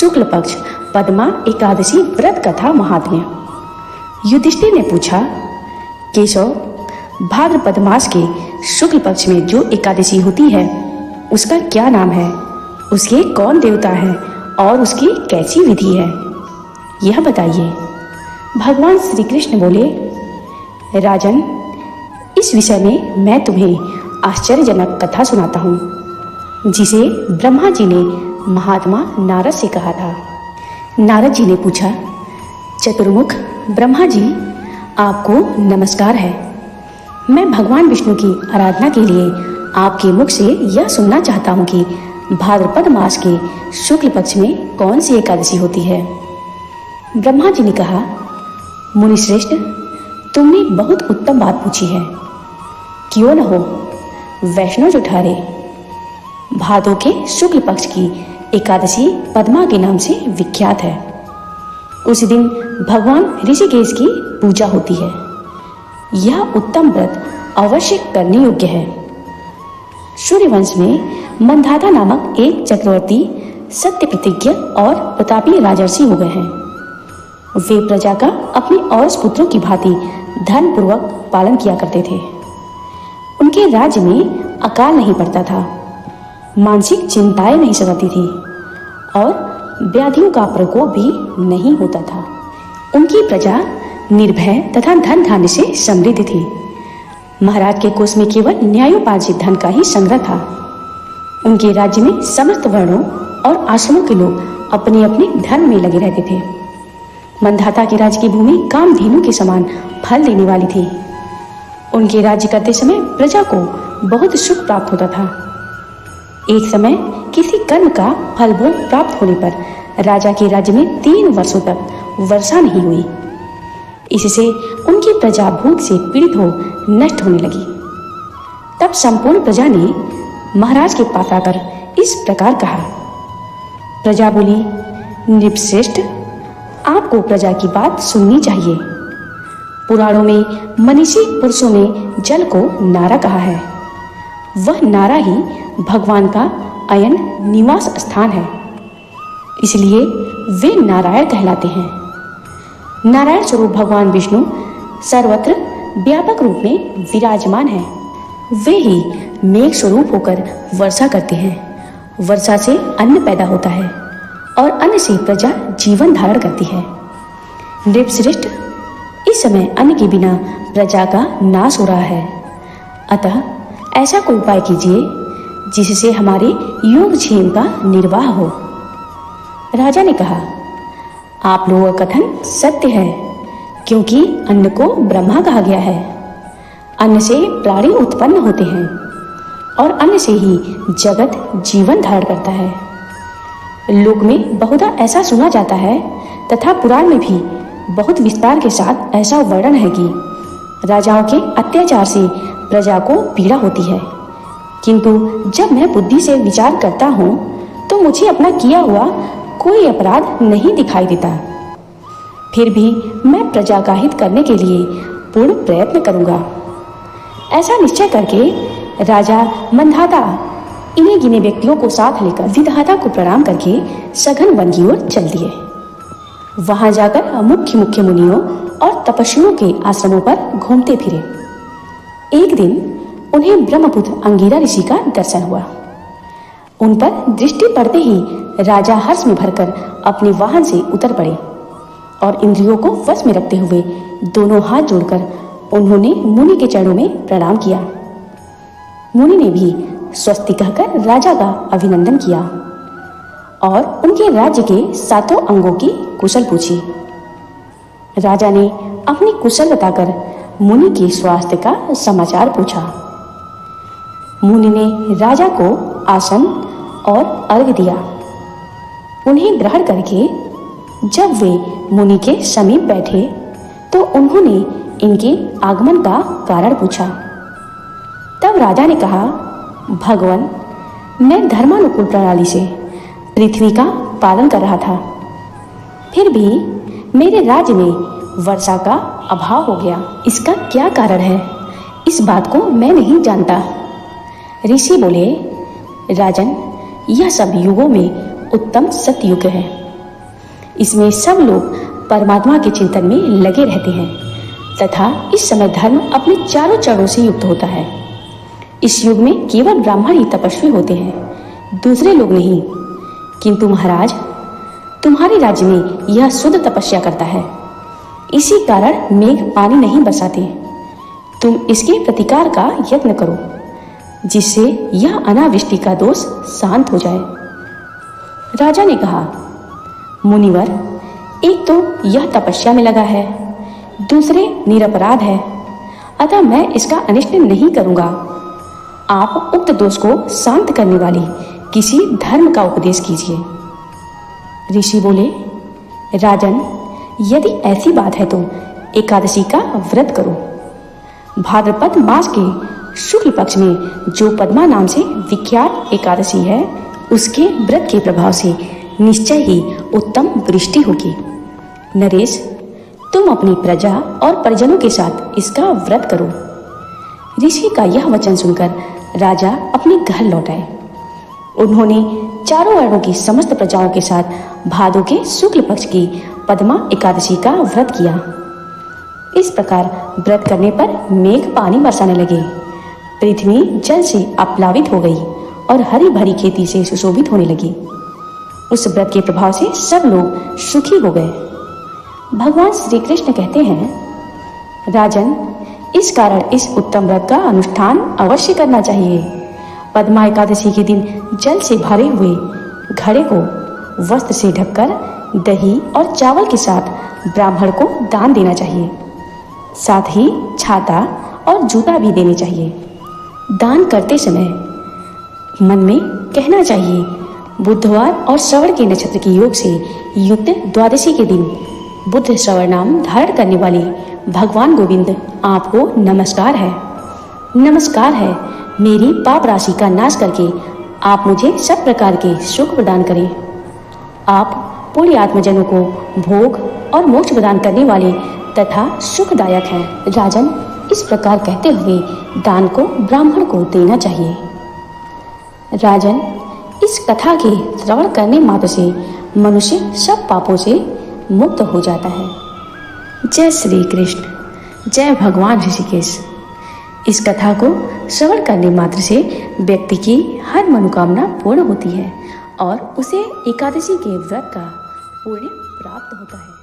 शुक्ल पक्ष पद्मा एकादशी व्रत कथा महात्म्य। युधिष्ठिर ने पूछा, केशव, भाद्रपद मास के शुक्ल पक्ष में जो एकादशी होती है उसका क्या नाम है, उसके कौन देवता है और उसकी कैसी विधि है, यह बताइए। भगवान श्री कृष्ण बोले, राजन, इस विषय में मैं तुम्हें आश्चर्यजनक कथा सुनाता हूँ, जिसे ब्रह्मा जी ने महात्मा नारद से कहा था। नारद जी ने पूछा, चतुर्मुख ब्रह्मा जी, आपको नमस्कार है। मैं भगवान विष्णु की आराधना के लिए आपके मुख से यह सुनना चाहता हूँ कि भाद्रपद मास के शुक्ल पक्ष में कौन सी एकादशी होती है। ब्रह्मा जी ने कहा, मुनिश्रेष्ठ, तुमने बहुत उत्तम बात पूछी है। क्यों न हो, वैष्णव जुठारे, भादों के शुक्ल पक्ष की एकादशी पद्मा के नाम से विख्यात है। उस दिन भगवान ऋषिकेश की पूजा होती है। यह उत्तम व्रत अवश्य करने योग्य है। सूर्यवंश में मंधाता नामक एक चक्रवर्ती सत्य प्रतिज्ञ और प्रतापी राजर्षि हो गए हैं। वे प्रजा का अपने और पुत्रों की भांति धर्म पूर्वक पालन किया करते थे। उनके राज्य में अकाल नहीं पड़ता था, मानसिक चिंताएं नहीं सताती थी और व्याधियों का प्रकोप भी नहीं होता था। उनकी प्रजा निर्भय तथा धन धान्य से समृद्ध थी। महाराज के कोष में केवल न्यायोपार्जित धन का ही संग्रह था। उनके राज्य में समस्त वर्णों और आश्रमों के लोग अपने अपने धर्म में लगे रहते थे। मंधाता के राज्य की भूमि कामधेनु के समान फल देने वाली थी। उनके राज्य करते समय प्रजा को बहुत सुख प्राप्त होता था। एक समय किसी कर्म का फल भोग प्राप्त होने पर राजा के राज्य में 3 वर्षों तक वर्षा नहीं हुई। इससे उनकी प्रजा भूख से पीड़ित हो नष्ट होने लगी। तब संपूर्ण प्रजा ने महाराज के पास आकर इस प्रकार कहा। प्रजा बोली, नृपश्रेष्ठ, आपको प्रजा की बात सुननी चाहिए। पुराणों में मनीषी पुरुषों ने जल को नारा कहा है। वह नारा ही भगवान का अयन निवास स्थान है, इसलिए वे नारायण कहलाते हैं। नारायण स्वरूप भगवान विष्णु सर्वत्र व्यापक रूप में विराजमान है। वे ही मेघ स्वरूप होकर वर्षा करते हैं। वर्षा से अन्न पैदा होता है और अन्न से प्रजा जीवन धारण करती है। नृपश्रेष्ठ, इस समय अन्न के बिना प्रजा का नाश हो रहा है। अतः ऐसा कोई उपाय कीजिए जिससे हमारे योगक्षेम का निर्वाह हो। राजा ने कहा, आप लोगों का कथन सत्य है, क्योंकि अन्न को ब्रह्मा कहा गया है। अन्न से प्राणी उत्पन्न होते हैं और अन्न से ही जगत जीवन धारण करता है। लोक में बहुधा ऐसा सुना जाता है तथा पुराण में भी बहुत विस्तार के साथ ऐसा वर्णन है कि राजाओं के अत्याचार से प्रजा को पीड़ा होती है, किंतु जब मैं बुद्धि से विचार करता हूँ तो मुझे अपना किया हुआ कोई अपराध नहीं दिखाई देता। फिर भी मैं प्रजा का हित करने के लिए पूर्ण प्रयत्न करूंगा। ऐसा निश्चय करके राजा मंधाता इन्हीं गिने व्यक्तियों को साथ लेकर विधाता को प्रणाम करके सघन वन की ओर चल दिए। वहां जाकर मुख्य मुख्य मुनियों और तपस्वियों के आश्रमों पर घूमते फिरे। एक दिन उन्हें ब्रह्मपुत्र अंगिरा ऋषि का दर्शन हुआ। उन पर दृष्टि पड़ते ही राजा हर्ष में भरकर अपने वाहन से उतर पड़े और इंद्रियों को वश में रखते हुए दोनों हाथ जोड़कर उन्होंने मुनि के चरणों में प्रणाम किया। मुनि ने भी स्वस्ति कहकर राजा का अभिनंदन किया और उनके राज्य के 7 अंगों की कुशल पूछी। राजा ने अपनी कुशल बताकर मुनि के स्वास्थ्य का समाचार पूछा। मुनि ने राजा को आसन और अर्घ्य दिया। उन्हें ग्रहण करके जब वे मुनि के समीप बैठे तो उन्होंने इनके आगमन का कारण पूछा। तब राजा ने कहा, भगवान, मैं धर्मानुकूल प्रणाली से पृथ्वी का पालन कर रहा था, फिर भी मेरे राज्य में वर्षा का अभाव हो गया। इसका क्या कारण है, इस बात को मैं नहीं जानता। ऋषि बोले, राजन, यह सब युगों में उत्तम सतयुग है। इसमें सब लोग परमात्मा के चिंतन में लगे रहते हैं तथा इस समय धर्म अपने चारों चरणों से युक्त होता है। इस युग में केवल ब्राह्मण ही तपस्वी होते हैं, दूसरे लोग नहीं। किंतु महाराज, तुम्हारे राज्य में यह शुद्ध तपस्या करता है, इसी कारण मेघ पानी नहीं बरसाते। तुम इसके प्रतिकार का यत्न करो, जिससे यह अनावृष्टि का दोष शांत हो जाए। राजा ने कहा, मुनिवर, एक तो यह तपस्या में लगा है, दूसरे निरपराध है, अतः मैं इसका अनिष्ट नहीं करूंगा। आप उक्त दोष को शांत करने वाली किसी धर्म का उपदेश कीजिए। ऋषि बोले, राजन, यदि ऐसी बात है तो एकादशी का व्रत करो। भाद्रपद मास के शुक्ल पक्ष में जो पद्मा नाम से विख्यात एकादशी है, उसके व्रत के प्रभाव से निश्चय ही उत्तम वृष्टि होगी। नरेश, तुम अपनी प्रजा और परिजनों के साथ इसका व्रत करो। ऋषि का यह वचन सुनकर राजा अपने घर लौट आए। उन्होंने चारों वर्णों की समस्त प्रजाओं के साथ भादों के शुक्ल पक्ष की पद्मा एकादशी का व्रत किया। इस प्रकार व्रत करने पर मेघ पानी बरसाने लगे, पृथ्वी जल से आप्लावित हो गई और हरी भरी खेती से सुशोभित होने लगी। उस व्रत के प्रभाव से सब लोग सुखी हो गए। भगवान श्री कृष्ण कहते हैं, राजन, इस कारण इस उत्तम व्रत का अनुष्ठान अवश्य करना चाहिए। पद्मा एकादशी के दिन जल से भरे हुए घड़े को वस्त्र से ढककर दही और चावल के साथ ब्राह्मण को दान देना चाहिए। साथ ही छाता और जूता भी देने चाहिए। दान करते समय मन में कहना चाहिए, बुधवार और श्रवण के नक्षत्र के योग से युक्त द्वादशी के दिन बुद्ध श्रवण नाम धारण करने वाले भगवान गोविंद, आपको नमस्कार है, नमस्कार है। मेरी पाप राशि का नाश करके आप मुझे सब प्रकार के सुख प्रदान करें। आप पुण्य आत्मजनों को भोग और मोक्ष प्रदान करने वाले तथा सुखदायक हैं। राजन, इस प्रकार कहते हुए दान को ब्राह्मण को देना चाहिए। राजन, इस कथा के श्रवण करने मात्र से मनुष्य सब पापों से मुक्त हो जाता है। जय श्री कृष्ण, जय भगवान ऋषिकेश। इस कथा को श्रवण करने मात्र से व्यक्ति की हर मनोकामना पूर्ण होती है और उसे एकादशी के व्रत का पुण्य प्राप्त होता है।